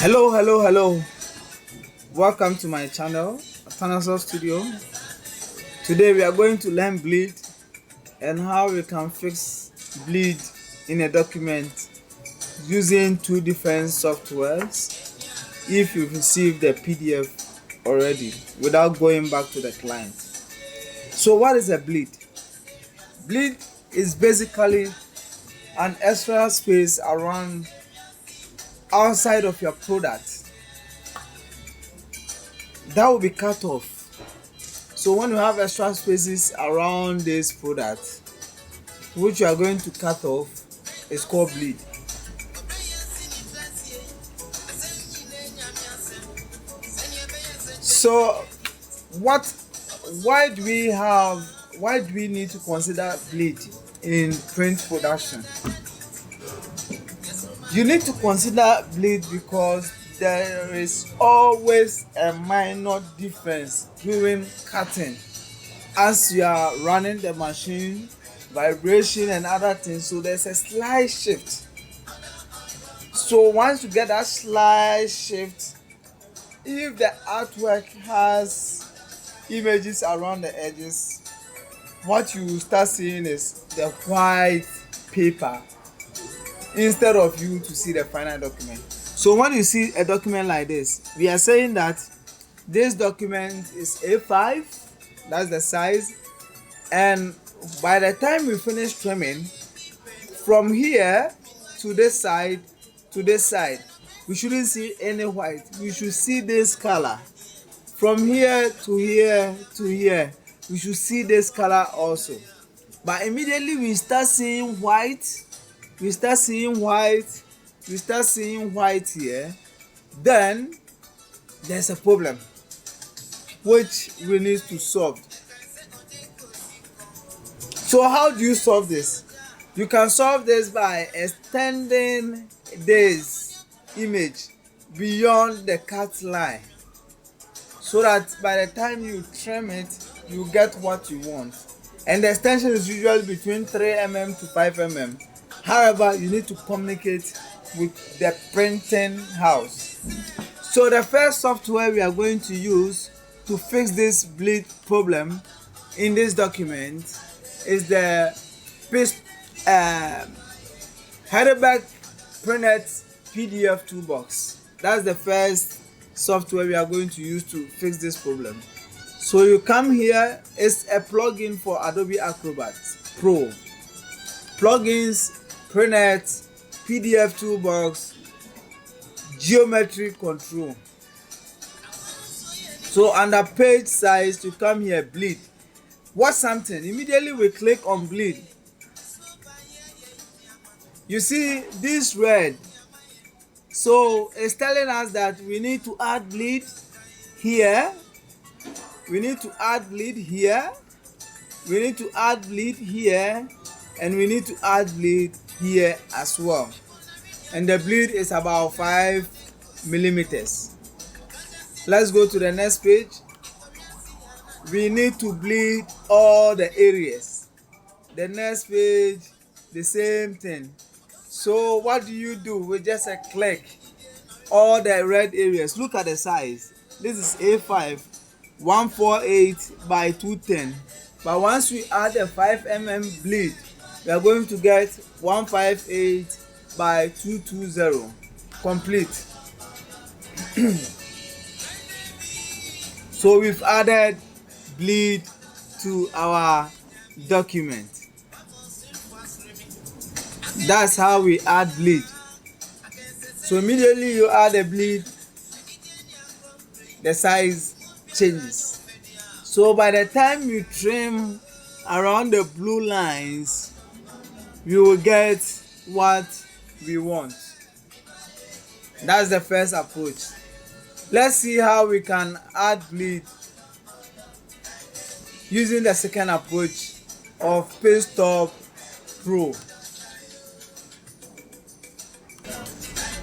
Hello. Welcome to my channel, Atanaso Studio. Today we are going to learn bleed and how we can fix bleed in a document using two different softwares if you've received the PDF already without going back to the client. So what is a bleed? Bleed is basically an extra space around outside of your product that will be cut off. So when you have extra spaces around this product which you are going to cut off, it's called bleed. So why do we need to consider bleed in print production? You need to consider bleed because there is always a minor difference during cutting as you are running the machine, vibration and other things, so there's a slight shift. So once you get that slight shift, if the artwork has images around the edges, what you start seeing is the white paper instead of you to see the final document. So when you see a document like this, we are saying that this document is A5, that's the size, and by the time we finish trimming, from here to this side, we shouldn't see any white. We should see this color. From here to here to here, we should see this color also. But immediately we start seeing white, here, then there's a problem which we need to solve. So how do you solve this? You can solve this by extending this image beyond the cut line so that by the time you trim it, you get what you want. And the extension is usually between 3 mm to 5 mm. However, you need to communicate with the printing house. So the first software we are going to use to fix this bleed problem in this document is the Heidelberg Prinect PDF Toolbox. That's the first software we are going to use to fix this problem. So you come here, it's a plugin for Adobe Acrobat Pro. Plugins, Prinect, PDF Toolbox, geometry control. So under page size, you come here, bleed. What's something? Immediately we click on bleed. You see this red. So it's telling us that we need to add bleed here. We need to add bleed here. We need to add bleed here. And we need to add bleed here as well. And the bleed is about 5 millimeters. Let's go to the next page. We need to bleed all the areas. The next page, the same thing. So what do? With just a click, all the red areas. Look at the size. This is A5, 148 by 210. But once we add a 5 mm bleed, we are going to get 158 by 220 complete. So we've added bleed to our document. That's how we add bleed. So immediately you add a bleed, the size changes. So by the time you trim around the blue lines, you will get what we want. That's the first approach. Let's see how we can add bleed using the second approach of Pistop Pro.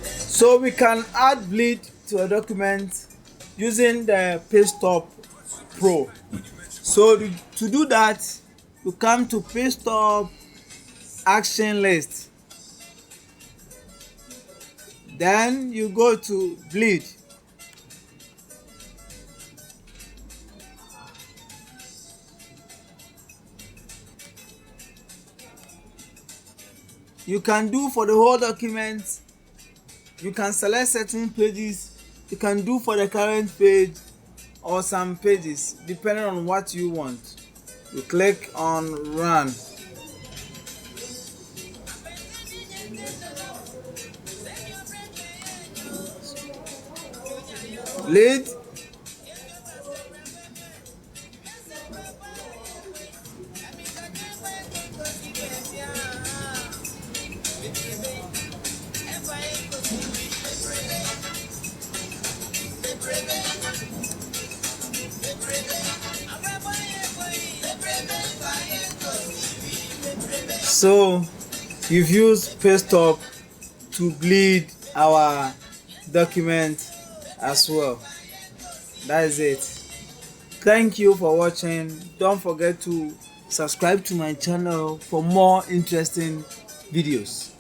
So we can add bleed to a document using the Pistop Pro. So to do that, you come to Pistop action list. Then you go to bleed. You can do for the whole document. You can select certain pages. You can do for the current page or some pages depending on what you want. You click on run. Bleed. So you've used Pistop to bleed our document as well. That is it. Thank you for watching. Don't forget to subscribe to my channel for more interesting videos.